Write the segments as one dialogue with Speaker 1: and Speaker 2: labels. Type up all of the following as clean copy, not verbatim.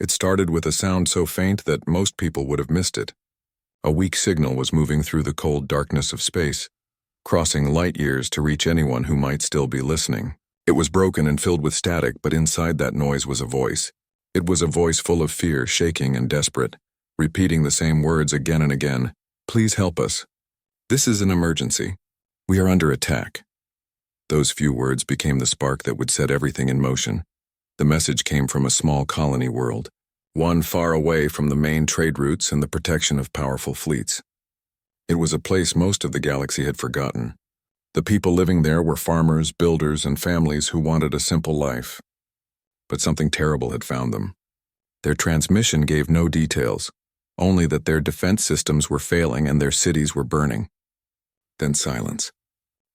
Speaker 1: It started with a sound so faint that most people would have missed it. A weak signal was moving through the cold darkness of space, crossing light years to reach anyone who might still be listening. It was broken and filled with static, but inside that noise was a voice. It was a voice full of fear, shaking and desperate, repeating the same words again and again. "Please help us. This is an emergency. We are under attack." Those few words became the spark that would set everything in motion. The message came from a small colony world, one far away from the main trade routes and the protection of powerful fleets. It was a place most of the galaxy had forgotten. The people living there were farmers, builders, and families who wanted a simple life. But something terrible had found them. Their transmission gave no details, only that their defense systems were failing and their cities were burning. Then silence.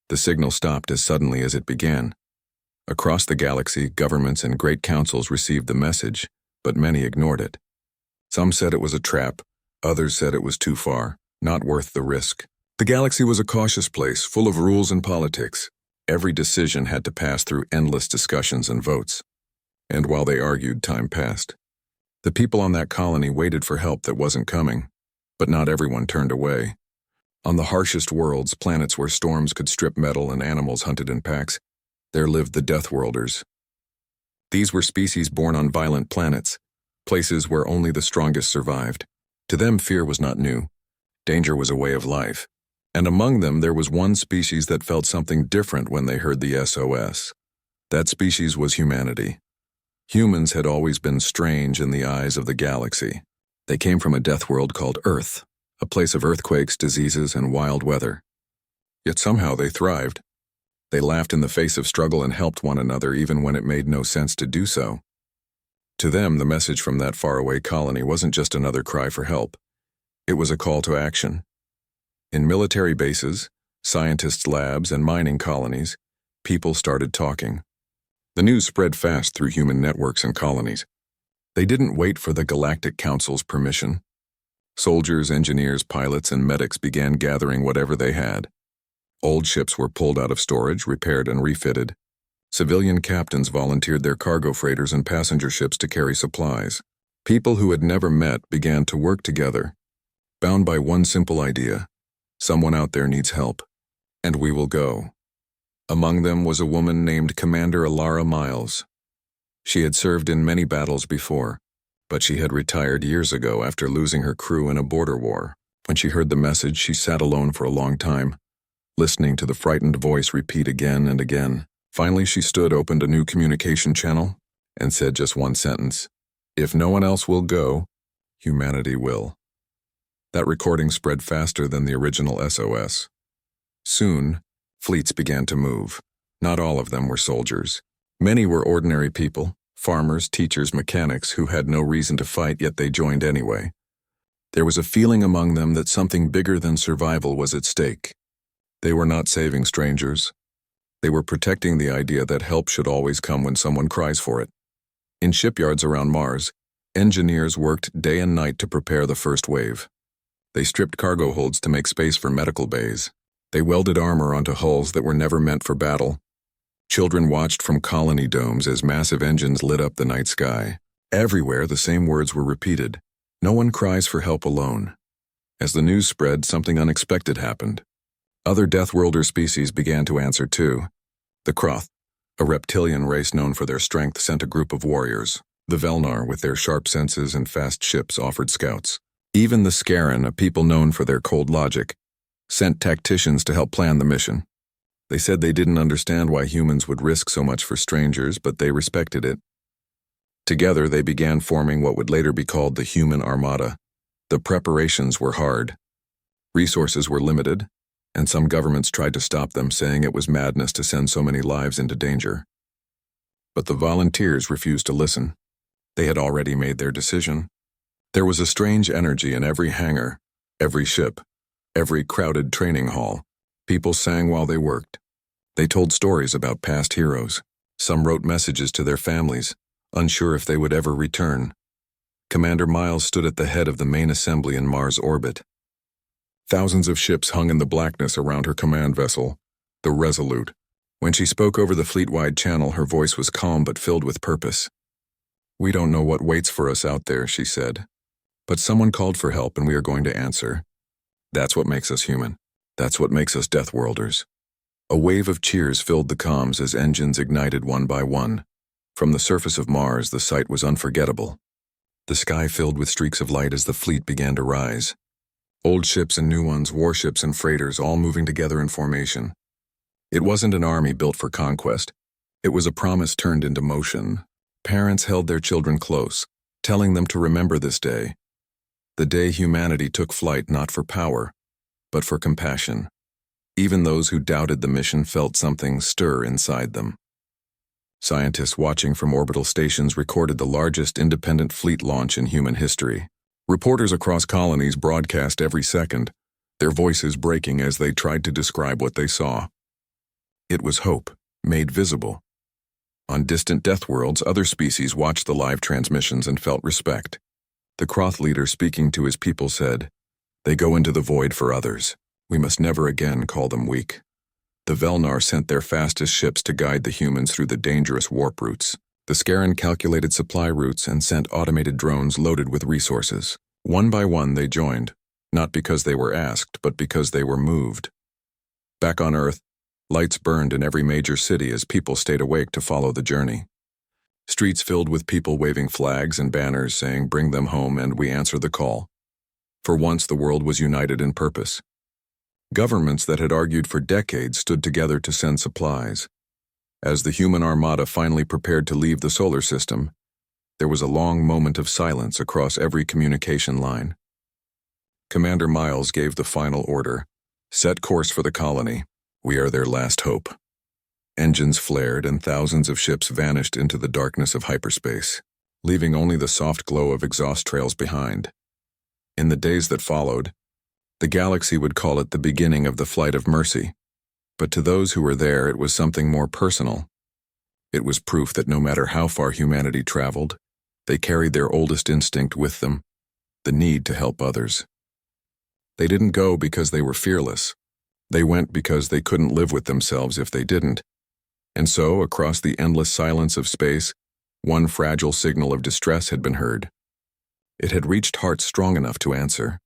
Speaker 1: The signal stopped as suddenly as it began. Across the galaxy, governments and great councils received the message, but many ignored it. Some said it was a trap, others said it was too far, not worth the risk. The galaxy was a cautious place, full of rules and politics. Every decision had to pass through endless discussions and votes. And while they argued, time passed. The people on that colony waited for help that wasn't coming, but not everyone turned away. On the harshest worlds, planets where storms could strip metal and animals hunted in packs, there lived the Deathworlders. These were species born on violent planets, places where only the strongest survived. To them, fear was not new. Danger was a way of life. And among them, there was one species that felt something different when they heard the SOS. That species was humanity. Humans had always been strange in the eyes of the galaxy. They came from a death world called Earth, a place of earthquakes, diseases, and wild weather. Yet somehow they thrived. They laughed in the face of struggle and helped one another even when it made no sense to do so. To them, the message from that faraway colony wasn't just another cry for help. It was a call to action. In military bases, scientists' labs, and mining colonies, people started talking. The news spread fast through human networks and colonies. They didn't wait for the Galactic Council's permission. Soldiers, engineers, pilots, and medics began gathering whatever they had. Old ships were pulled out of storage, repaired, and refitted. Civilian captains volunteered their cargo freighters and passenger ships to carry supplies. People who had never met began to work together, bound by one simple idea: someone out there needs help, and we will go. Among them was a woman named Commander Alara Miles. She had served in many battles before, but she had retired years ago after losing her crew in a border war. When she heard the message, she sat alone for a long time, listening to the frightened voice repeat again and again. Finally, she stood, opened a new communication channel, and said just one sentence: "If no one else will go, humanity will." That recording spread faster than the original SOS. Soon, fleets began to move. Not all of them were soldiers. Many were ordinary people, farmers, teachers, mechanics who had no reason to fight, yet they joined anyway. There was a feeling among them that something bigger than survival was at stake. They were not saving strangers. They were protecting the idea that help should always come when someone cries for it. In shipyards around Mars, engineers worked day and night to prepare the first wave. They stripped cargo holds to make space for medical bays. They welded armor onto hulls that were never meant for battle. Children watched from colony domes as massive engines lit up the night sky. Everywhere, the same words were repeated: "No one cries for help alone." As the news spread, something unexpected happened. Other Deathworlder species began to answer too. The Kroth, a reptilian race known for their strength, sent a group of warriors. The Velnar, with their sharp senses and fast ships, offered scouts. Even the Scaran, a people known for their cold logic, sent tacticians to help plan the mission. They said they didn't understand why humans would risk so much for strangers, but they respected it. Together, they began forming what would later be called the Human Armada. The preparations were hard. Resources were limited, and some governments tried to stop them, saying it was madness to send so many lives into danger. But the volunteers refused to listen. They had already made their decision. There was a strange energy in every hangar, every ship, every crowded training hall. People sang while they worked. They told stories about past heroes. Some wrote messages to their families, unsure if they would ever return. Commander Miles stood at the head of the main assembly in Mars orbit. Thousands of ships hung in the blackness around her command vessel, the Resolute. When she spoke over the fleet-wide channel, her voice was calm but filled with purpose. "We don't know what waits for us out there," she said. "But someone called for help and we are going to answer. That's what makes us human. That's what makes us Deathworlders." A wave of cheers filled the comms as engines ignited one by one. From the surface of Mars, the sight was unforgettable. The sky filled with streaks of light as the fleet began to rise. Old ships and new ones, warships and freighters, all moving together in formation. It wasn't an army built for conquest. It was a promise turned into motion. Parents held their children close, telling them to remember this day. The day humanity took flight not for power, but for compassion. Even those who doubted the mission felt something stir inside them. Scientists watching from orbital stations recorded the largest independent fleet launch in human history. Reporters across colonies broadcast every second, their voices breaking as they tried to describe what they saw. It was hope, made visible. On distant death worlds, other species watched the live transmissions and felt respect. The Kroth leader speaking to his people said, "They go into the void for others. We must never again call them weak." The Velnar sent their fastest ships to guide the humans through the dangerous warp routes. The Scaran calculated supply routes and sent automated drones loaded with resources. One by one they joined, not because they were asked, but because they were moved. Back on Earth, lights burned in every major city as people stayed awake to follow the journey. Streets filled with people waving flags and banners saying, "Bring them home and we answer the call." For once the world was united in purpose. Governments that had argued for decades stood together to send supplies. As the human armada finally prepared to leave the solar system, there was a long moment of silence across every communication line. Commander Miles gave the final order, "Set course for the colony. We are their last hope." Engines flared and thousands of ships vanished into the darkness of hyperspace, leaving only the soft glow of exhaust trails behind. In the days that followed, the galaxy would call it the beginning of the flight of mercy, but to those who were there it was something more personal. It was proof that no matter how far humanity traveled, they carried their oldest instinct with them, the need to help others. They didn't go because they were fearless. They went because they couldn't live with themselves if they didn't. And so, across the endless silence of space, one fragile signal of distress had been heard. It had reached hearts strong enough to answer.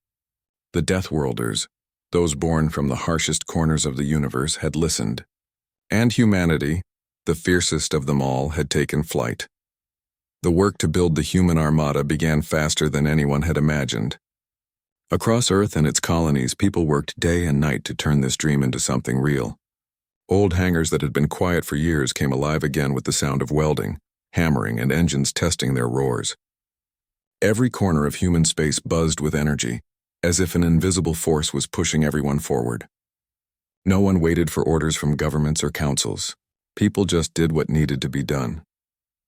Speaker 1: The Deathworlders, those born from the harshest corners of the universe, had listened. And humanity, the fiercest of them all, had taken flight. The work to build the human armada began faster than anyone had imagined. Across Earth and its colonies, people worked day and night to turn this dream into something real. Old hangars that had been quiet for years came alive again with the sound of welding, hammering, and engines testing their roars. Every corner of human space buzzed with energy, as if an invisible force was pushing everyone forward. No one waited for orders from governments or councils. People just did what needed to be done.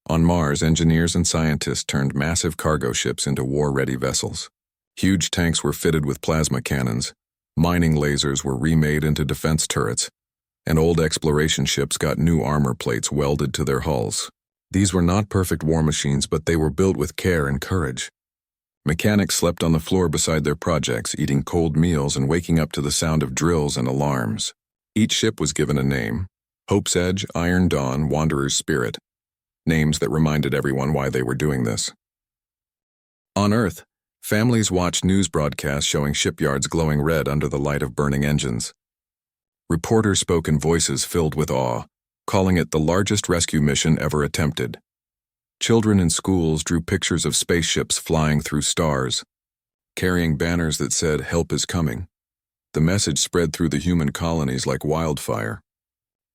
Speaker 1: On Mars, engineers and scientists turned massive cargo ships into war-ready vessels. Huge tanks were fitted with plasma cannons, mining lasers were remade into defense turrets, and old exploration ships got new armor plates welded to their hulls. These were not perfect war machines, but they were built with care and courage. Mechanics slept on the floor beside their projects, eating cold meals and waking up to the sound of drills and alarms. Each ship was given a name: Hope's Edge, Iron Dawn, Wanderer's Spirit. Names that reminded everyone why they were doing this. On Earth, families watched news broadcasts showing shipyards glowing red under the light of burning engines. Reporters spoke in voices filled with awe, calling it the largest rescue mission ever attempted. Children in schools drew pictures of spaceships flying through stars, carrying banners that said, "Help is coming." The message spread through the human colonies like wildfire.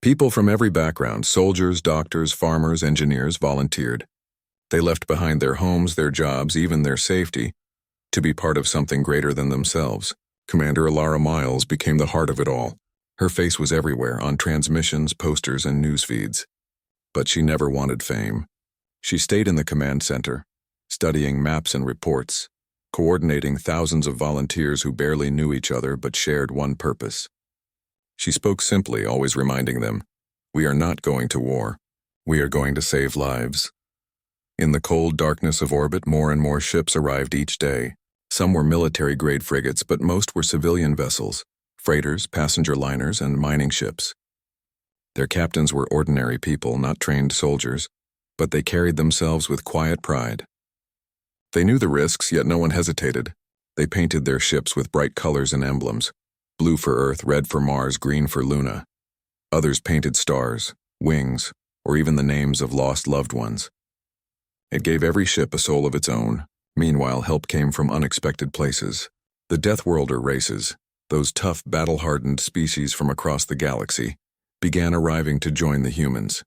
Speaker 1: People from every background, soldiers, doctors, farmers, engineers, volunteered. They left behind their homes, their jobs, even their safety, to be part of something greater than themselves. Commander Alara Miles became the heart of it all. Her face was everywhere, on transmissions, posters, and news feeds. But she never wanted fame. She stayed in the command center, studying maps and reports, coordinating thousands of volunteers who barely knew each other but shared one purpose. She spoke simply, always reminding them, "We are not going to war. We are going to save lives." In the cold darkness of orbit, more and more ships arrived each day. Some were military-grade frigates, but most were civilian vessels, freighters, passenger liners, and mining ships. Their captains were ordinary people, not trained soldiers. but they carried themselves with quiet pride. They knew the risks, yet no one hesitated. They painted their ships with bright colors and emblems: blue for Earth, red for Mars, green for Luna. Others painted stars, wings, or even the names of lost loved ones. It gave every ship a soul of its own. Meanwhile, help came from unexpected places. The Deathworlder races, those tough, battle-hardened species from across the galaxy, began arriving to join the humans.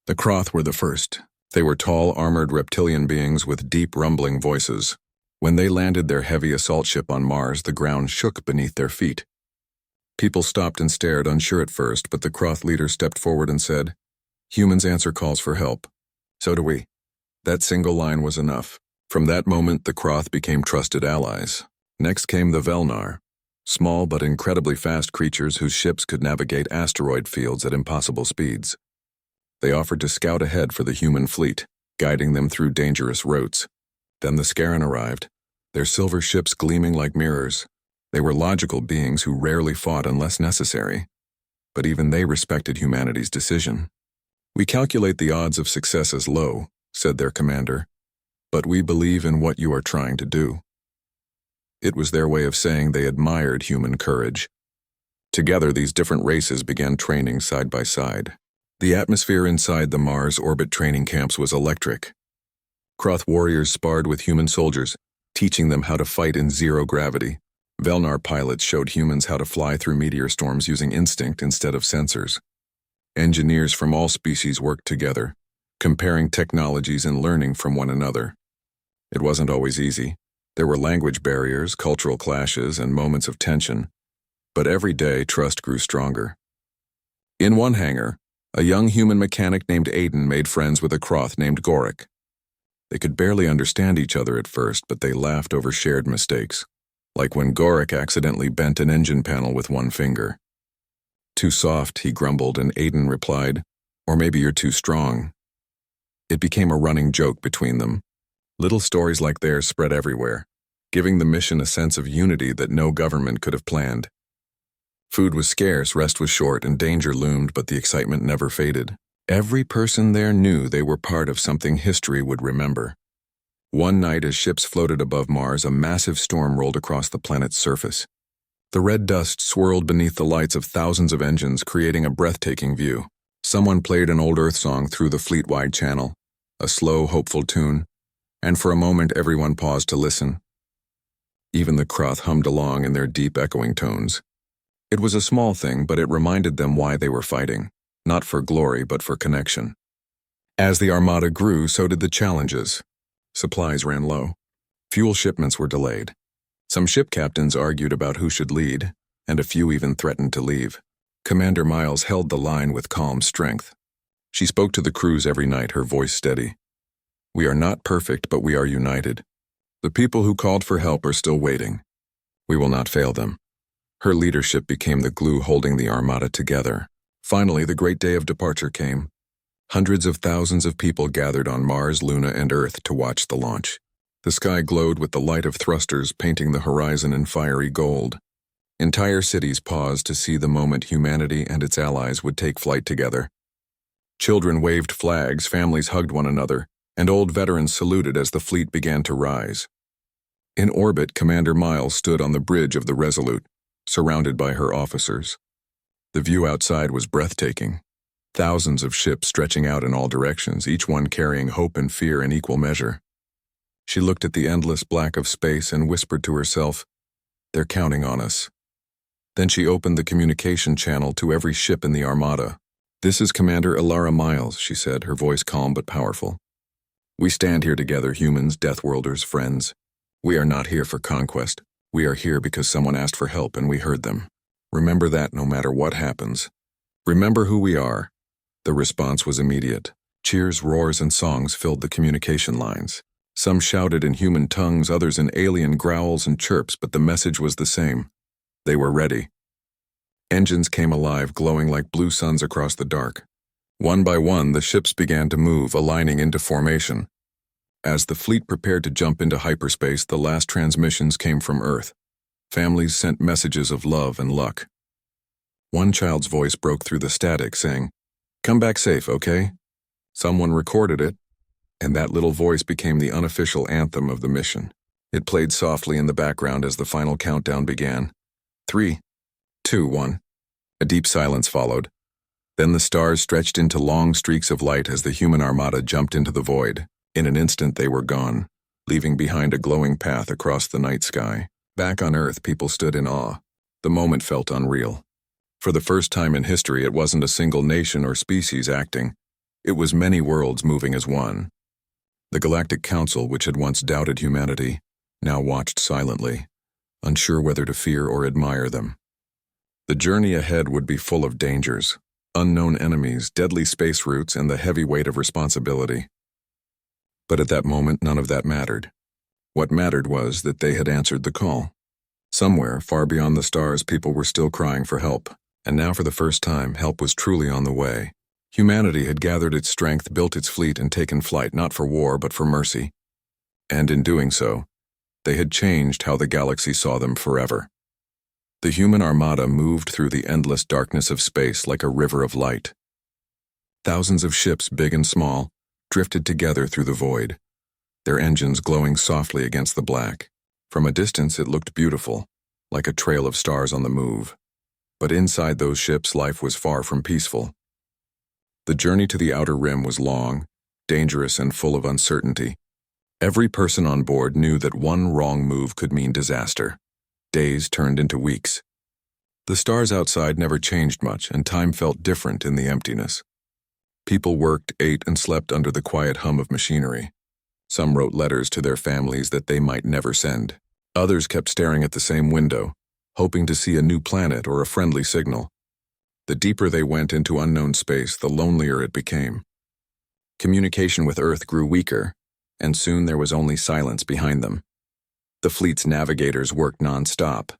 Speaker 1: The Kroth were the first. They were tall, armored reptilian beings with deep, rumbling voices. When they landed their heavy assault ship on Mars, the ground shook beneath their feet. People stopped and stared, unsure at first, but the Kroth leader stepped forward and said, "Humans answer calls for help. So do we." That single line was enough. From that moment, the Kroth became trusted allies. Next came the Velnar, small but incredibly fast creatures whose ships could navigate asteroid fields at impossible speeds. They offered to scout ahead for the human fleet, guiding them through dangerous routes. Then the Scarran arrived, their silver ships gleaming like mirrors. They were logical beings who rarely fought unless necessary, but even they respected humanity's decision. "We calculate the odds of success as low," said their commander, "but we believe in what you are trying to do." It was their way of saying they admired human courage. Together, these different races began training side by side. The atmosphere inside the Mars orbit training camps was electric. Kroth warriors sparred with human soldiers, teaching them how to fight in zero gravity. Velnar pilots showed humans how to fly through meteor storms using instinct instead of sensors. Engineers from all species worked together, comparing technologies and learning from one another. It wasn't always easy. There were language barriers, cultural clashes, and moments of tension. But every day, trust grew stronger. In one hangar, a young human mechanic named Aiden made friends with a Kroth named Gorik. They could barely understand each other at first, but they laughed over shared mistakes, like when Gorik accidentally bent an engine panel with one finger. "Too soft," he grumbled, and Aiden replied, "Or maybe you're too strong." It became a running joke between them. Little stories like theirs spread everywhere, giving the mission a sense of unity that no government could have planned. Food was scarce, rest was short, and danger loomed, but the excitement never faded. Every person there knew they were part of something history would remember. One night, as ships floated above Mars, a massive storm rolled across the planet's surface. The red dust swirled beneath the lights of thousands of engines, creating a breathtaking view. Someone played an old Earth song through the fleet-wide channel, a slow, hopeful tune, and for a moment everyone paused to listen. Even the Kroth hummed along in their deep, echoing tones. It was a small thing, but it reminded them why they were fighting, not for glory, but for connection. As the Armada grew, so did the challenges. Supplies ran low. Fuel shipments were delayed. Some ship captains argued about who should lead, and a few even threatened to leave. Commander Miles held the line with calm strength. She spoke to the crews every night, her voice steady. "We are not perfect, but we are united. The people who called for help are still waiting. We will not fail them." Her leadership became the glue holding the Armada together. Finally, the great day of departure came. Hundreds of thousands of people gathered on Mars, Luna, and Earth to watch the launch. The sky glowed with the light of thrusters painting the horizon in fiery gold. Entire cities paused to see the moment humanity and its allies would take flight together. Children waved flags, families hugged one another, and old veterans saluted as the fleet began to rise. In orbit, Commander Miles stood on the bridge of the Resolute, surrounded by her officers. The view outside was breathtaking. Thousands of ships stretching out in all directions, each one carrying hope and fear in equal measure. She looked at the endless black of space and whispered to herself, "They're counting on us." Then she opened the communication channel to every ship in the Armada. "This is Commander Ilara Miles," she said, her voice calm but powerful. "We stand here together, humans, Deathworlders, friends. We are not here for conquest. We are here because someone asked for help and we heard them. Remember that no matter what happens. Remember who we are." The response was immediate. Cheers, roars, and songs filled the communication lines. Some shouted in human tongues, others in alien growls and chirps, but the message was the same. They were ready. Engines came alive, glowing like blue suns across the dark. One by one, the ships began to move, aligning into formation. As the fleet prepared to jump into hyperspace, the last transmissions came from Earth. Families sent messages of love and luck. One child's voice broke through the static, saying, "Come back safe, okay?" Someone recorded it, and that little voice became the unofficial anthem of the mission. It played softly in the background as the final countdown began. 3, 2, 1. A deep silence followed. Then the stars stretched into long streaks of light as the human armada jumped into the void. In an instant they were gone, leaving behind a glowing path across the night sky. Back on Earth, people stood in awe. The moment felt unreal. For the first time in history, it wasn't a single nation or species acting. It was many worlds moving as one. The Galactic Council, which had once doubted humanity, now watched silently, unsure whether to fear or admire them. The journey ahead would be full of dangers, unknown enemies, deadly space routes, and the heavy weight of responsibility. But at that moment, none of that mattered. What mattered was that they had answered the call. Somewhere, far beyond the stars, people were still crying for help, and now for the first time, help was truly on the way. Humanity had gathered its strength, built its fleet, and taken flight not for war but for mercy. And in doing so, they had changed how the galaxy saw them forever. The human armada moved through the endless darkness of space like a river of light. Thousands of ships, big and small, drifted together through the void, their engines glowing softly against the black. From a distance it looked beautiful, like a trail of stars on the move. But inside those ships, life was far from peaceful. The journey to the outer rim was long, dangerous, and full of uncertainty. Every person on board knew that one wrong move could mean disaster. Days turned into weeks. The stars outside never changed much, and time felt different in the emptiness. People worked, ate, and slept under the quiet hum of machinery. Some wrote letters to their families that they might never send. Others kept staring at the same window, hoping to see a new planet or a friendly signal. The deeper they went into unknown space, the lonelier it became. Communication with Earth grew weaker, and soon there was only silence behind them. The fleet's navigators worked non-stop,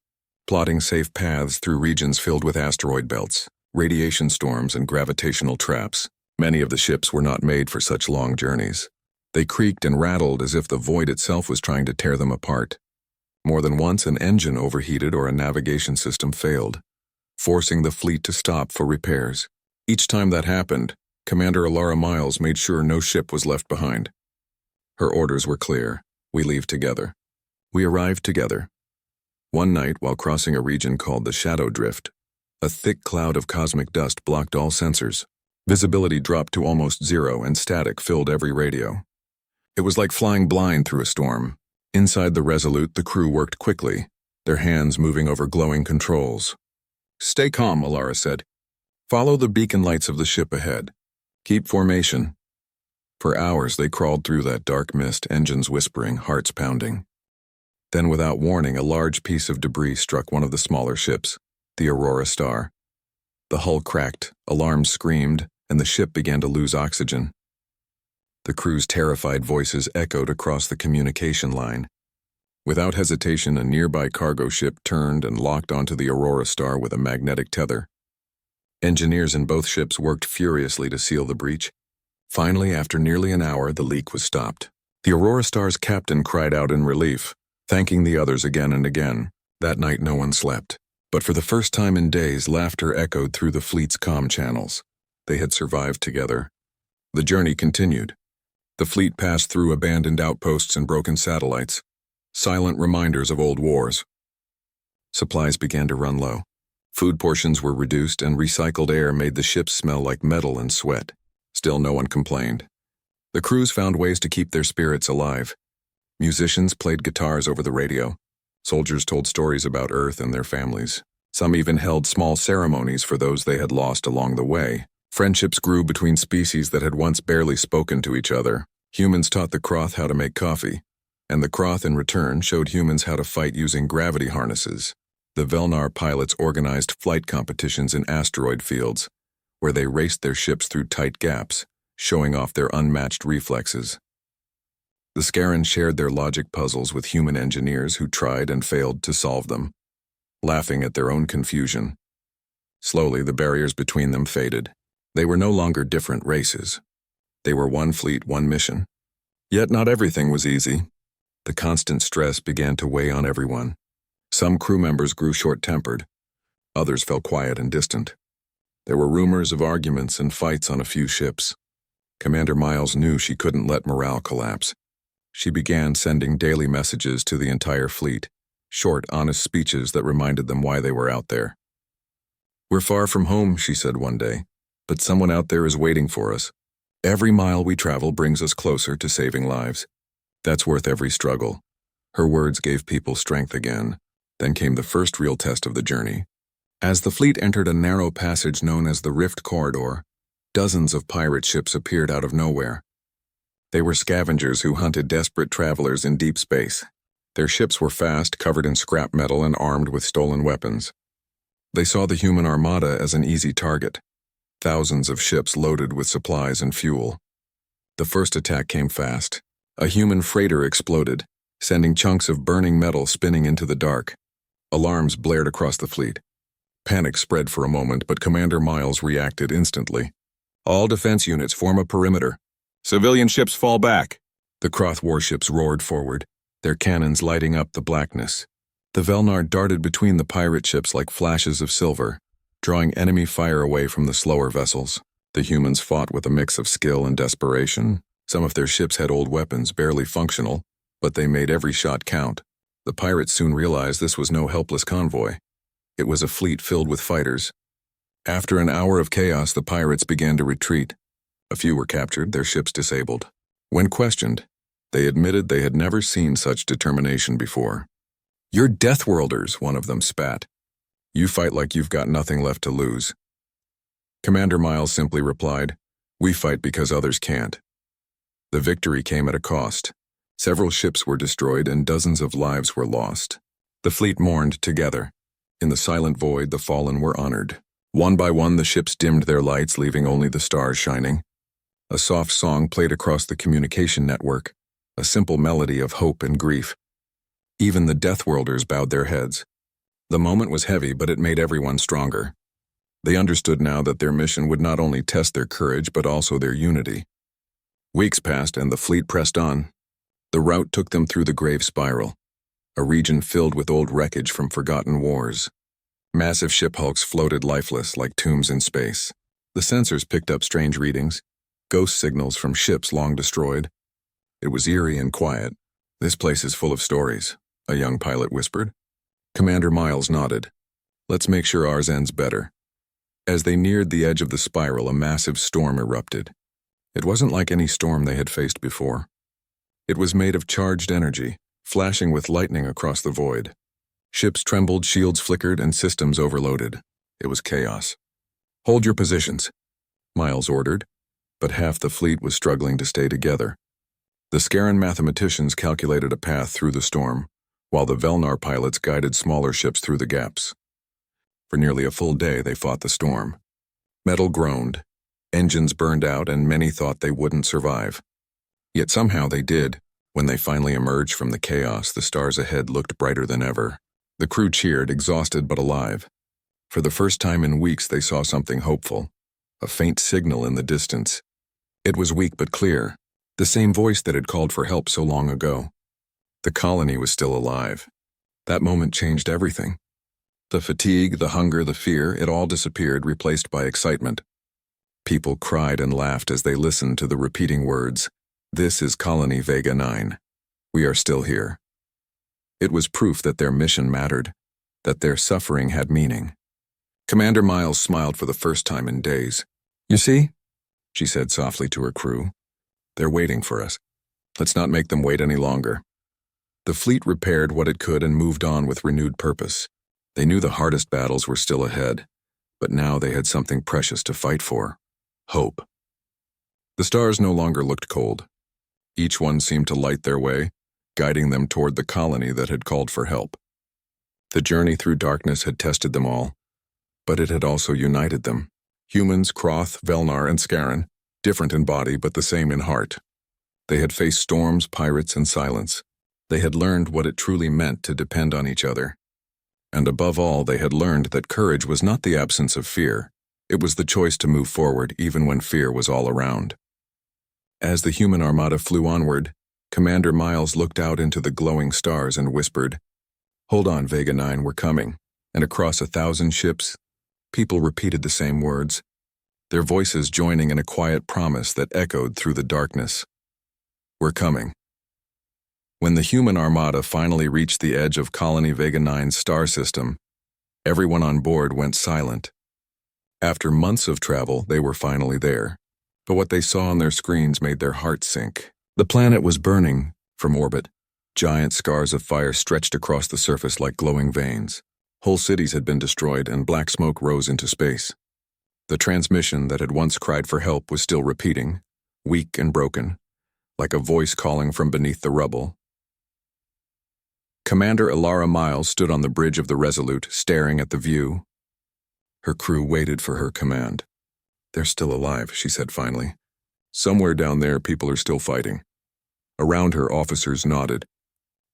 Speaker 1: plotting safe paths through regions filled with asteroid belts, radiation storms, and gravitational traps. Many of the ships were not made for such long journeys. They creaked and rattled as if the void itself was trying to tear them apart. More than once, an engine overheated or a navigation system failed, forcing the fleet to stop for repairs. Each time that happened, Commander Alara Miles made sure no ship was left behind. Her orders were clear. We leave together. We arrived together. One night, while crossing a region called the Shadow Drift, a thick cloud of cosmic dust blocked all sensors. Visibility dropped to almost zero, and static filled every radio. It was like flying blind through a storm. Inside the Resolute, the crew worked quickly, their hands moving over glowing controls. "Stay calm," Alara said. "Follow the beacon lights of the ship ahead. Keep formation." For hours they crawled through that dark mist, engines whispering, hearts pounding. Then, without warning, a large piece of debris struck one of the smaller ships, the Aurora Star. The hull cracked, alarms screamed, and the ship began to lose oxygen. The crew's terrified voices echoed across the communication line. Without hesitation, a nearby cargo ship turned and locked onto the Aurora Star with a magnetic tether. Engineers in both ships worked furiously to seal the breach. Finally, after nearly an hour, the leak was stopped. The Aurora Star's captain cried out in relief, thanking the others again and again. That night no one slept. But for the first time in days, laughter echoed through the fleet's comm channels. They had survived together. The journey continued. The fleet passed through abandoned outposts and broken satellites, silent reminders of old wars. Supplies began to run low. Food portions were reduced, and recycled air made the ships smell like metal and sweat. Still no one complained. The crews found ways to keep their spirits alive. Musicians played guitars over the radio. Soldiers told stories about Earth and their families. Some even held small ceremonies for those they had lost along the way. Friendships grew between species that had once barely spoken to each other. Humans taught the Croth how to make coffee, and the Croth in return showed humans how to fight using gravity harnesses. The Velnar pilots organized flight competitions in asteroid fields, where they raced their ships through tight gaps, showing off their unmatched reflexes. The Scarran shared their logic puzzles with human engineers who tried and failed to solve them, laughing at their own confusion. Slowly, the barriers between them faded. They were no longer different races. They were one fleet, one mission. Yet not everything was easy. The constant stress began to weigh on everyone. Some crew members grew short-tempered. Others fell quiet and distant. There were rumors of arguments and fights on a few ships. Commander Miles knew she couldn't let morale collapse. She began sending daily messages to the entire fleet, short, honest speeches that reminded them why they were out there. "We're far from home," she said one day, "but someone out there is waiting for us. Every mile we travel brings us closer to saving lives. That's worth every struggle." Her words gave people strength again. Then came the first real test of the journey. As the fleet entered a narrow passage known as the Rift Corridor, dozens of pirate ships appeared out of nowhere. They were scavengers who hunted desperate travelers in deep space. Their ships were fast, covered in scrap metal, and armed with stolen weapons. They saw the human Armada as an easy target. Thousands of ships loaded with supplies and fuel. The first attack came fast. A human freighter exploded, sending chunks of burning metal spinning into the dark. Alarms blared across the fleet. Panic spread for a moment, but Commander Miles reacted instantly. "All defense units form a perimeter. Civilian ships fall back." The Kroth warships roared forward, their cannons lighting up the blackness. The Velnar darted between the pirate ships like flashes of silver, drawing enemy fire away from the slower vessels. The humans fought with a mix of skill and desperation. Some of their ships had old weapons, barely functional, but they made every shot count. The pirates soon realized this was no helpless convoy. It was a fleet filled with fighters. After an hour of chaos, the pirates began to retreat. A few were captured, their ships disabled. When questioned, they admitted they had never seen such determination before. "You're Deathworlders," one of them spat. "You fight like you've got nothing left to lose." Commander Miles simply replied, "We fight because others can't." The victory came at a cost. Several ships were destroyed and dozens of lives were lost. The fleet mourned together. In the silent void, the fallen were honored. One by one, the ships dimmed their lights, leaving only the stars shining. A soft song played across the communication network, a simple melody of hope and grief. Even the Deathworlders bowed their heads. The moment was heavy, but it made everyone stronger. They understood now that their mission would not only test their courage, but also their unity. Weeks passed and the fleet pressed on. The route took them through the Grave Spiral, a region filled with old wreckage from forgotten wars. Massive ship hulks floated lifeless like tombs in space. The sensors picked up strange readings, ghost signals from ships long destroyed. It was eerie and quiet. "This place is full of stories," a young pilot whispered. Commander Miles nodded. "Let's make sure ours ends better." As they neared the edge of the spiral, a massive storm erupted. It wasn't like any storm they had faced before. It was made of charged energy, flashing with lightning across the void. Ships trembled, shields flickered, and systems overloaded. It was chaos. "Hold your positions," Miles ordered, but half the fleet was struggling to stay together. The Scaran mathematicians calculated a path through the storm, while the Velnar pilots guided smaller ships through the gaps. For nearly a full day, they fought the storm. Metal groaned, engines burned out, and many thought they wouldn't survive. Yet somehow they did. When they finally emerged from the chaos, the stars ahead looked brighter than ever. The crew cheered, exhausted but alive. For the first time in weeks, they saw something hopeful, a faint signal in the distance. It was weak but clear, the same voice that had called for help so long ago. The colony was still alive. That moment changed everything. The fatigue, the hunger, the fear, it all disappeared, replaced by excitement. People cried and laughed as they listened to the repeating words, "This is Colony Vega 9. We are still here." It was proof that their mission mattered, that their suffering had meaning. Commander Miles smiled for the first time in days. "You see," she said softly to her crew, "they're waiting for us. Let's not make them wait any longer." The fleet repaired what it could and moved on with renewed purpose. They knew the hardest battles were still ahead, but now they had something precious to fight for: hope. The stars no longer looked cold. Each one seemed to light their way, guiding them toward the colony that had called for help. The journey through darkness had tested them all, but it had also united them. Humans, Kroth, Velnar, and Scaran, different in body but the same in heart. They had faced storms, pirates, and silence. They had learned what it truly meant to depend on each other. And above all, they had learned that courage was not the absence of fear. It was the choice to move forward even when fear was all around. As the human armada flew onward, Commander Miles looked out into the glowing stars and whispered, "Hold on, Vega 9, we're coming." And across 1,000 ships, people repeated the same words, their voices joining in a quiet promise that echoed through the darkness. "We're coming." When the human armada finally reached the edge of Colony Vega 9's star system, everyone on board went silent. After months of travel, they were finally there. But what they saw on their screens made their hearts sink. The planet was burning from orbit. Giant scars of fire stretched across the surface like glowing veins. Whole cities had been destroyed, and black smoke rose into space. The transmission that had once cried for help was still repeating, weak and broken, like a voice calling from beneath the rubble. Commander Ilara Miles stood on the bridge of the Resolute, staring at the view. Her crew waited for her command. "They're still alive," she said finally. "Somewhere down there, people are still fighting." Around her, officers nodded.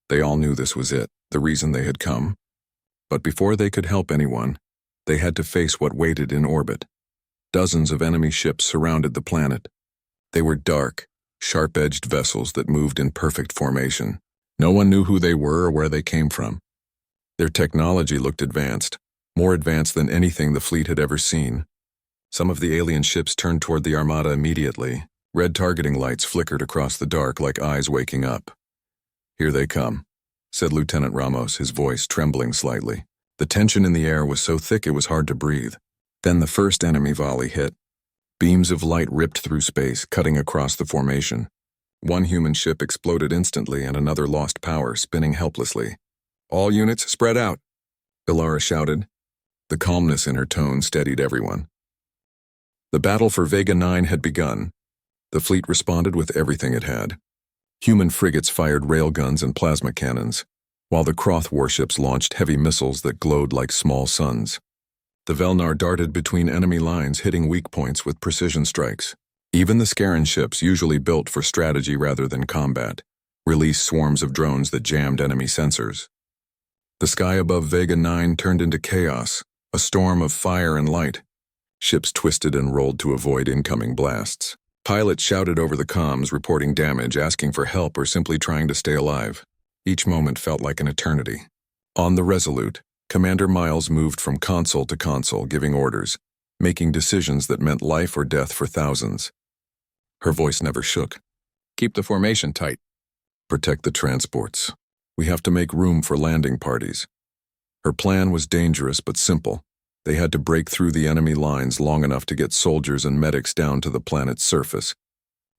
Speaker 1: They all knew this was it, the reason they had come. But before they could help anyone, they had to face what waited in orbit. Dozens of enemy ships surrounded the planet. They were dark, sharp-edged vessels that moved in perfect formation. No one knew who they were or where they came from. Their technology looked advanced, more advanced than anything the fleet had ever seen. Some of the alien ships turned toward the Armada immediately. Red targeting lights flickered across the dark like eyes waking up. "Here they come," said Lieutenant Ramos, his voice trembling slightly. The tension in the air was so thick it was hard to breathe. Then the first enemy volley hit. Beams of light ripped through space, cutting across the formation. One human ship exploded instantly and another lost power, spinning helplessly. "All units spread out," Ilara shouted. The calmness in her tone steadied everyone. The battle for Vega 9 had begun. The fleet responded with everything it had. Human frigates fired railguns and plasma cannons, while the Kroth warships launched heavy missiles that glowed like small suns. The Velnar darted between enemy lines, hitting weak points with precision strikes. Even the Scaran ships, usually built for strategy rather than combat, released swarms of drones that jammed enemy sensors. The sky above Vega 9 turned into chaos, a storm of fire and light. Ships twisted and rolled to avoid incoming blasts. Pilots shouted over the comms, reporting damage, asking for help, or simply trying to stay alive. Each moment felt like an eternity. On the Resolute, Commander Miles moved from console to console, giving orders, making decisions that meant life or death for thousands. Her voice never shook. "Keep the formation tight. Protect the transports. We have to make room for landing parties." Her plan was dangerous but simple. They had to break through the enemy lines long enough to get soldiers and medics down to the planet's surface.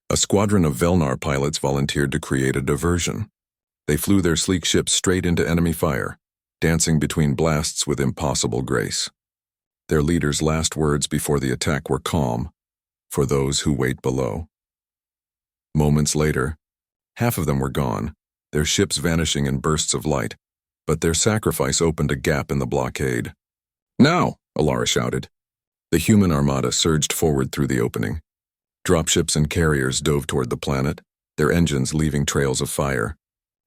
Speaker 1: A squadron of Velnar pilots volunteered to create a diversion. They flew their sleek ships straight into enemy fire, dancing between blasts with impossible grace. Their leaders' last words before the attack were calm, "For those who wait below." Moments later, half of them were gone, their ships vanishing in bursts of light, but their sacrifice opened a gap in the blockade. "Now!" Ilara shouted. The human armada surged forward through the opening. Dropships and carriers dove toward the planet, their engines leaving trails of fire.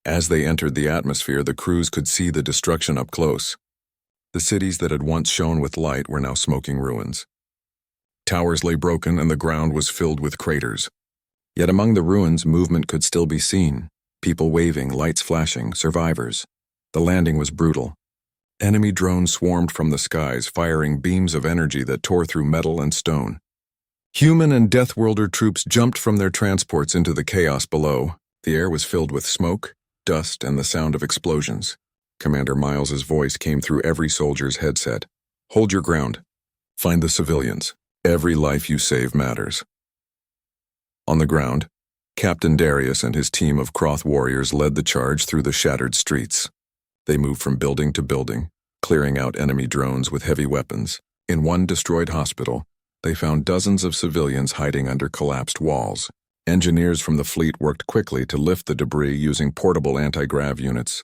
Speaker 1: As they entered the atmosphere, the crews could see the destruction up close. The cities that had once shone with light were now smoking ruins. Towers lay broken and the ground was filled with craters. Yet among the ruins, movement could still be seen. People waving, lights flashing, survivors. The landing was brutal. Enemy drones swarmed from the skies, firing beams of energy that tore through metal and stone. Human and Deathworlder troops jumped from their transports into the chaos below. The air was filled with smoke, dust, and the sound of explosions. Commander Miles's voice came through every soldier's headset. "Hold your ground. Find the civilians. Every life you save matters." On the ground, Captain Darius and his team of Kroth warriors led the charge through the shattered streets. They moved from building to building, clearing out enemy drones with heavy weapons. In one destroyed hospital, they found dozens of civilians hiding under collapsed walls. Engineers from the fleet worked quickly to lift the debris using portable anti-grav units,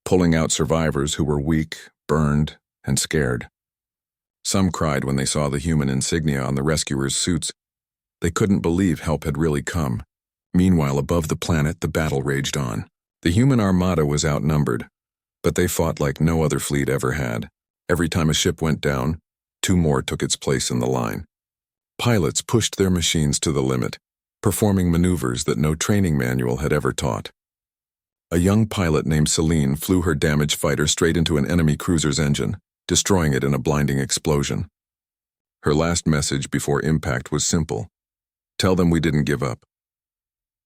Speaker 1: pulling out survivors who were weak, burned, and scared. Some cried when they saw the human insignia on the rescuers' suits. They couldn't believe help had really come. Meanwhile, above the planet, the battle raged on. The human armada was outnumbered, but they fought like no other fleet ever had. Every time a ship went down, two more took its place in the line. Pilots pushed their machines to the limit, performing maneuvers that no training manual had ever taught. A young pilot named Celine flew her damaged fighter straight into an enemy cruiser's engine, destroying it in a blinding explosion. Her last message before impact was simple. Tell them we didn't give up.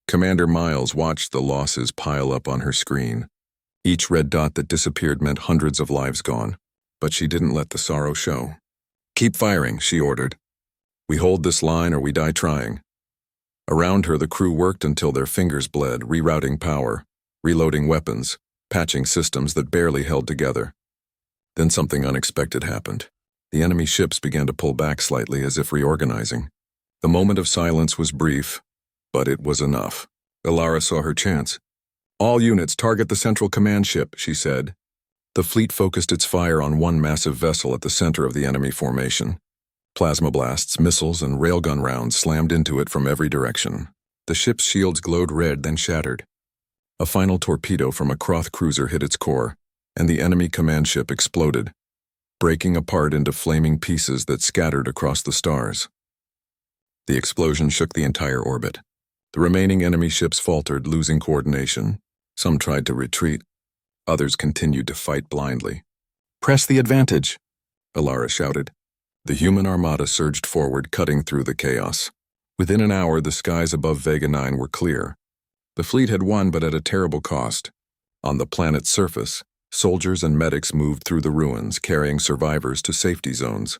Speaker 1: Commander Miles watched the losses pile up on her screen. Each red dot that disappeared meant hundreds of lives gone, but she didn't let the sorrow show. Keep firing, she ordered. We hold this line or we die trying. Around her, the crew worked until their fingers bled, rerouting power, reloading weapons, patching systems that barely held together. Then something unexpected happened. The enemy ships began to pull back slightly as if reorganizing. The moment of silence was brief, but it was enough. Ilara saw her chance. All units target the central command ship, she said. The fleet focused its fire on one massive vessel at the center of the enemy formation. Plasma blasts, missiles, and railgun rounds slammed into it from every direction. The ship's shields glowed red, then shattered. A final torpedo from a Croth cruiser hit its core, and the enemy command ship exploded, breaking apart into flaming pieces that scattered across the stars. The explosion shook the entire orbit. The remaining enemy ships faltered, losing coordination. Some tried to retreat. Others continued to fight blindly. "Press the advantage," Ilara shouted. The human armada surged forward, cutting through the chaos. Within an hour, the skies above Vega 9 were clear. The fleet had won, but at a terrible cost. On the planet's surface, soldiers and medics moved through the ruins, carrying survivors to safety zones.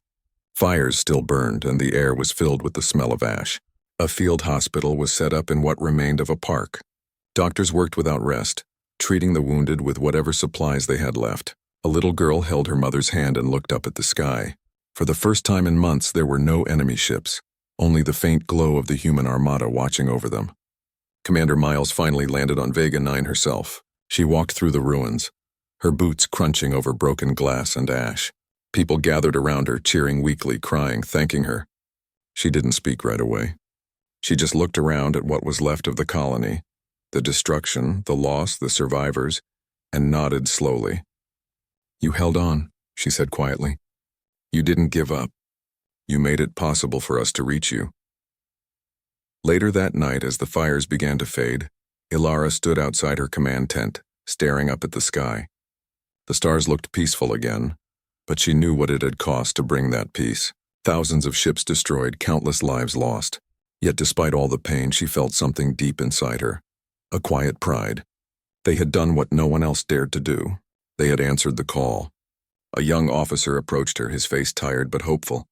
Speaker 1: Fires still burned, and the air was filled with the smell of ash. A field hospital was set up in what remained of a park. Doctors worked without rest, treating the wounded with whatever supplies they had left. A little girl held her mother's hand and looked up at the sky. For the first time in months, there were no enemy ships, only the faint glow of the human armada watching over them. Commander Miles finally landed on Vega 9 herself. She walked through the ruins, her boots crunching over broken glass and ash. People gathered around her, cheering weakly, crying, thanking her. She didn't speak right away. She just looked around at what was left of the colony, the destruction, the loss, the survivors, and nodded slowly. "You held on," she said quietly. "You didn't give up. You made it possible for us to reach you." Later that night, as the fires began to fade, Ilara stood outside her command tent, staring up at the sky. The stars looked peaceful again, but she knew what it had cost to bring that peace. Thousands of ships destroyed, countless lives lost. Yet despite all the pain, she felt something deep inside her, a quiet pride. They had done what no one else dared to do. They had answered the call. A young officer approached her, his face tired but hopeful.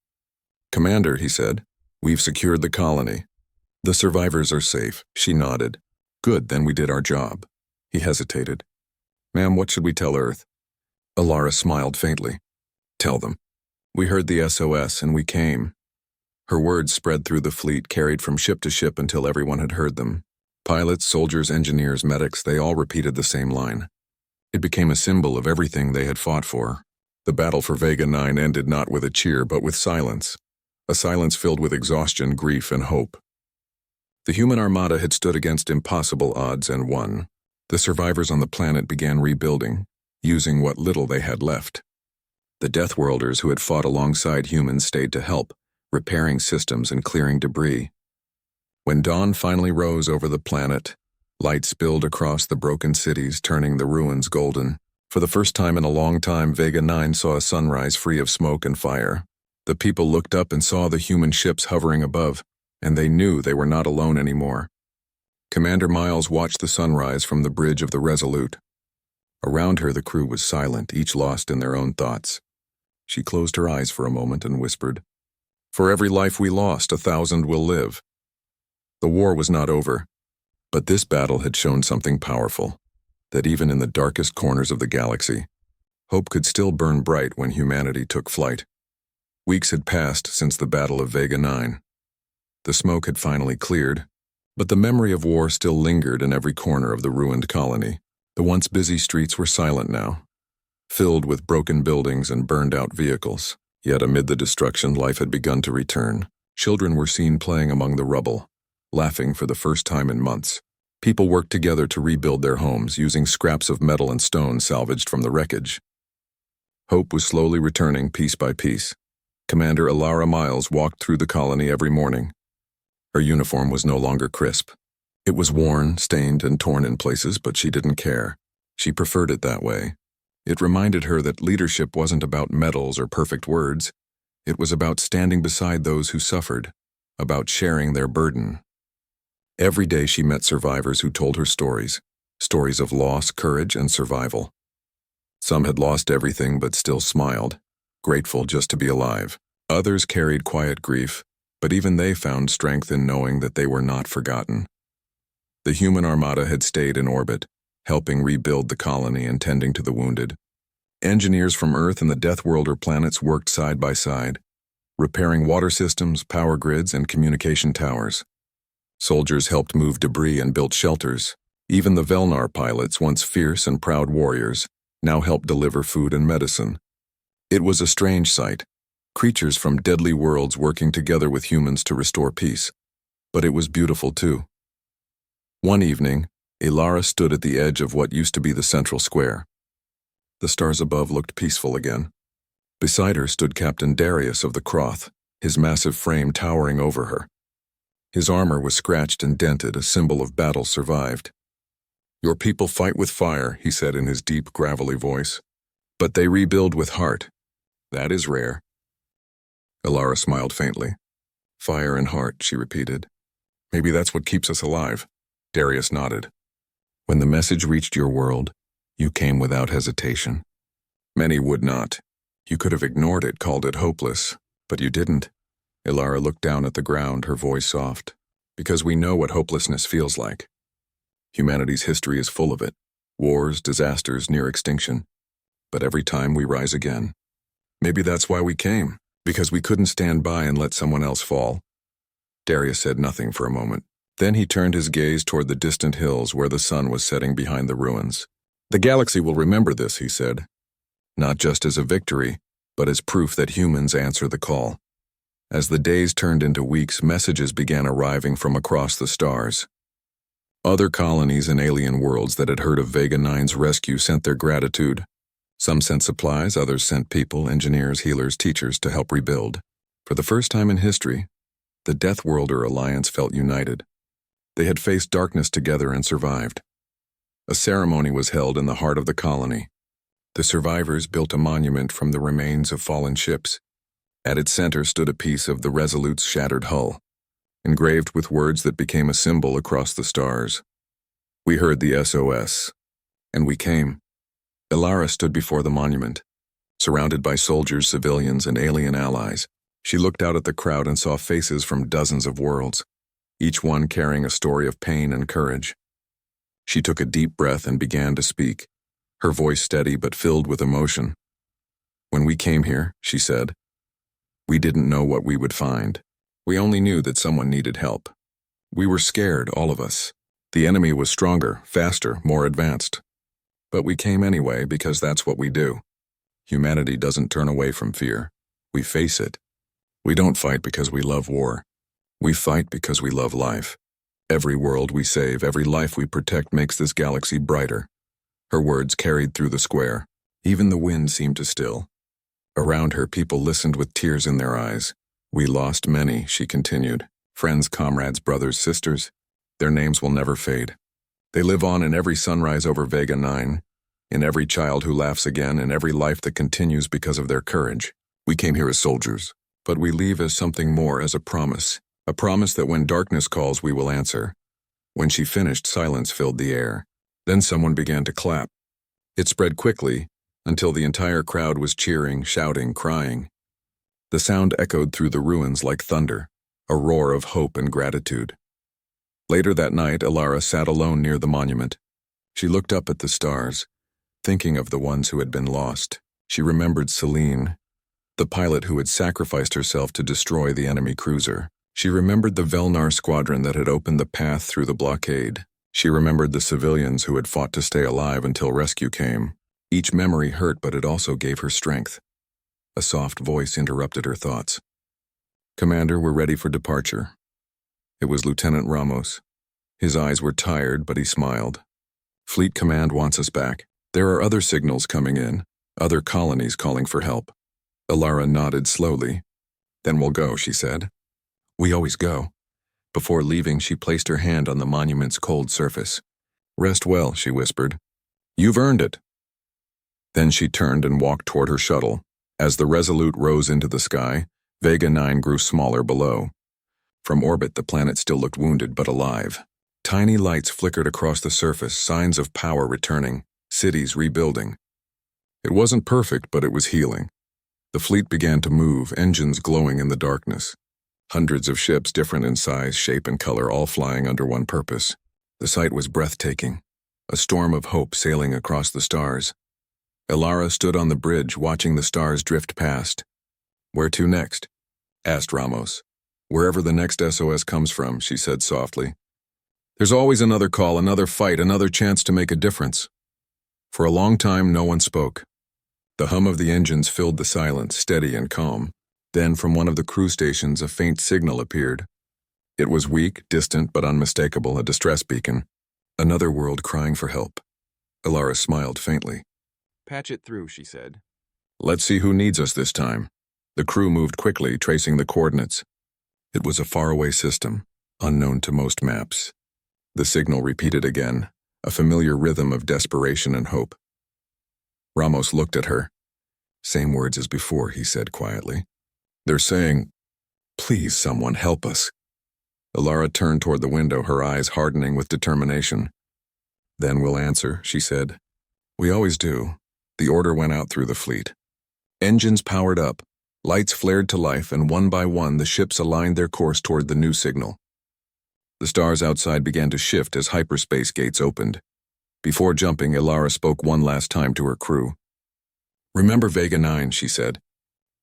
Speaker 1: "Commander," he said, "we've secured the colony. The survivors are safe." She nodded. "Good, then we did our job." He hesitated. "Ma'am, what should we tell Earth?" Ilara smiled faintly. "Tell them. We heard the SOS and we came." Her words spread through the fleet, carried from ship to ship until everyone had heard them. Pilots, soldiers, engineers, medics, they all repeated the same line. It became a symbol of everything they had fought for. The battle for Vega 9 ended not with a cheer, but with silence. A silence filled with exhaustion, grief, and hope. The human armada had stood against impossible odds and won. The survivors on the planet began rebuilding, using what little they had left. The Deathworlders who had fought alongside humans stayed to help, repairing systems and clearing debris. When dawn finally rose over the planet, light spilled across the broken cities, turning the ruins golden. For the first time in a long time, Vega 9 saw a sunrise free of smoke and fire. The people looked up and saw the human ships hovering above, and they knew they were not alone anymore. Commander Miles watched the sunrise from the bridge of the Resolute. Around her, the crew was silent, each lost in their own thoughts. She closed her eyes for a moment and whispered, "For every life we lost, 1,000 will live." The war was not over, but this battle had shown something powerful, that even in the darkest corners of the galaxy, hope could still burn bright when humanity took flight. Weeks had passed since the Battle of Vega 9. The smoke had finally cleared, but the memory of war still lingered in every corner of the ruined colony. The once busy streets were silent now, filled with broken buildings and burned-out vehicles. Yet amid the destruction, life had begun to return. Children were seen playing among the rubble, laughing for the first time in months. People worked together to rebuild their homes, using scraps of metal and stone salvaged from the wreckage. Hope was slowly returning piece by piece. Commander Ilara Miles walked through the colony every morning. Her uniform was no longer crisp. It was worn, stained, and torn in places, but she didn't care. She preferred it that way. It reminded her that leadership wasn't about medals or perfect words. It was about standing beside those who suffered, about sharing their burden. Every day she met survivors who told her stories, stories of loss, courage, and survival. Some had lost everything but still smiled, grateful just to be alive. Others carried quiet grief, but even they found strength in knowing that they were not forgotten. The human armada had stayed in orbit, helping rebuild the colony and tending to the wounded. Engineers from Earth and the Deathworlder planets worked side by side, repairing water systems, power grids, and communication towers. Soldiers helped move debris and built shelters. Even the Velnar pilots, once fierce and proud warriors, now helped deliver food and medicine. It was a strange sight, creatures from deadly worlds working together with humans to restore peace. But it was beautiful too. One evening, Ilara stood at the edge of what used to be the central square. The stars above looked peaceful again. Beside her stood Captain Darius of the Croth, his massive frame towering over her. His armor was scratched and dented, a symbol of battle survived. "Your people fight with fire," he said in his deep, gravelly voice. "But they rebuild with heart. That is rare." Ilara smiled faintly. "Fire and heart," she repeated. "Maybe that's what keeps us alive." Darius nodded. "When the message reached your world, you came without hesitation. Many would not. You could have ignored it, called it hopeless, but you didn't." Ilara looked down at the ground, her voice soft. "Because we know what hopelessness feels like. Humanity's history is full of it. Wars, disasters, near extinction. But every time we rise again. Maybe that's why we came, because we couldn't stand by and let someone else fall." Darius said nothing for a moment. Then he turned his gaze toward the distant hills where the sun was setting behind the ruins. "The galaxy will remember this," he said. "Not just as a victory, but as proof that humans answer the call." As the days turned into weeks, messages began arriving from across the stars. Other colonies and alien worlds that had heard of Vega 9's rescue sent their gratitude. Some sent supplies, others sent people, engineers, healers, teachers to help rebuild. For the first time in history, the Deathworlder Alliance felt united. They had faced darkness together and survived. A ceremony was held in the heart of the colony. The survivors built a monument from the remains of fallen ships. At its center stood a piece of the Resolute's shattered hull, engraved with words that became a symbol across the stars. "We heard the SOS, and we came." Ilara stood before the monument, surrounded by soldiers, civilians, and alien allies. She looked out at the crowd and saw faces from dozens of worlds, each one carrying a story of pain and courage. She took a deep breath and began to speak, her voice steady but filled with emotion. "When we came here," she said, "we didn't know what we would find. We only knew that someone needed help. We were scared, all of us. The enemy was stronger, faster, more advanced. But we came anyway because that's what we do. Humanity doesn't turn away from fear. We face it. We don't fight because we love war. We fight because we love life. Every world we save, every life we protect makes this galaxy brighter." Her words carried through the square. Even the wind seemed to still. Around her, people listened with tears in their eyes. "We lost many," she continued. "Friends, comrades, brothers, sisters. Their names will never fade. They live on in every sunrise over Vega 9, in every child who laughs again, in every life that continues because of their courage. We came here as soldiers, but we leave as something more, as a promise that when darkness calls, we will answer." When she finished, silence filled the air. Then someone began to clap. It spread quickly, until the entire crowd was cheering, shouting, crying. The sound echoed through the ruins like thunder, a roar of hope and gratitude. Later that night, Ilara sat alone near the monument. She looked up at the stars, thinking of the ones who had been lost. She remembered Celine, the pilot who had sacrificed herself to destroy the enemy cruiser. She remembered the Velnar squadron that had opened the path through the blockade. She remembered the civilians who had fought to stay alive until rescue came. Each memory hurt, but it also gave her strength. A soft voice interrupted her thoughts. "Commander, we're ready for departure." It was Lieutenant Ramos. His eyes were tired, but he smiled. "Fleet Command wants us back. There are other signals coming in, other colonies calling for help." Ilara nodded slowly. "Then we'll go," she said. "We always go." Before leaving, she placed her hand on the monument's cold surface. "Rest well," she whispered. "You've earned it." Then she turned and walked toward her shuttle. As the Resolute rose into the sky, Vega 9 grew smaller below. From orbit, the planet still looked wounded but alive. Tiny lights flickered across the surface, signs of power returning, cities rebuilding. It wasn't perfect, but it was healing. The fleet began to move, engines glowing in the darkness. Hundreds of ships, different in size, shape, and color, all flying under one purpose. The sight was breathtaking, a storm of hope sailing across the stars. Elara stood on the bridge, watching the stars drift past. "Where to next?" asked Ramos. "Wherever the next SOS comes from," she said softly. "There's always another call, another fight, another chance to make a difference." For a long time, no one spoke. The hum of the engines filled the silence, steady and calm. Then, from one of the crew stations, a faint signal appeared. It was weak, distant, but unmistakable, a distress beacon. Another world crying for help. Elara smiled faintly.
Speaker 2: "Patch it through," she said.
Speaker 1: "Let's see who needs us this time." The crew moved quickly, tracing the coordinates. It was a faraway system, unknown to most maps. The signal repeated again, a familiar rhythm of desperation and hope. Ramos looked at her. "Same words as before," he said quietly. "They're saying, 'Please, someone, help us.'" Elara turned toward the window, her eyes hardening with determination. "Then we'll answer," she said. "We always do." The order went out through the fleet. Engines powered up, lights flared to life, and one by one the ships aligned their course toward the new signal. The stars outside began to shift as hyperspace gates opened. Before jumping, Elara spoke one last time to her crew. "Remember Vega 9, she said.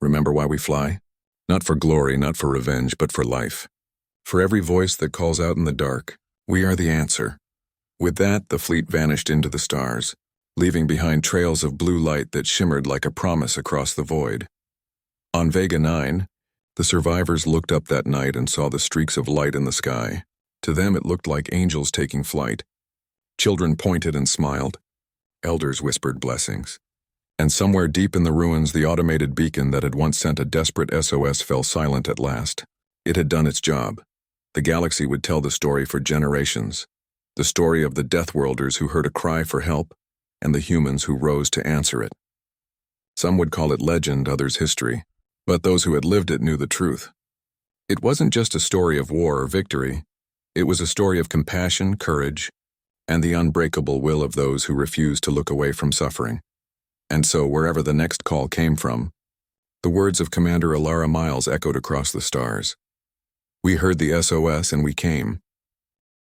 Speaker 1: "Remember why we fly? Not for glory, not for revenge, but for life. For every voice that calls out in the dark, we are the answer." With that, the fleet vanished into the stars, leaving behind trails of blue light that shimmered like a promise across the void. On Vega 9, the survivors looked up that night and saw the streaks of light in the sky. To them it looked like angels taking flight. Children pointed and smiled. Elders whispered blessings. And somewhere deep in the ruins, the automated beacon that had once sent a desperate SOS fell silent at last. It had done its job. The galaxy would tell the story for generations. The story of the Deathworlders who heard a cry for help, and the humans who rose to answer it. Some would call it legend, others history, but those who had lived it knew the truth. It wasn't just a story of war or victory. It was a story of compassion, courage, and the unbreakable will of those who refused to look away from suffering. And so, wherever the next call came from, the words of Commander Elara Miles echoed across the stars. "We heard the SOS and we came.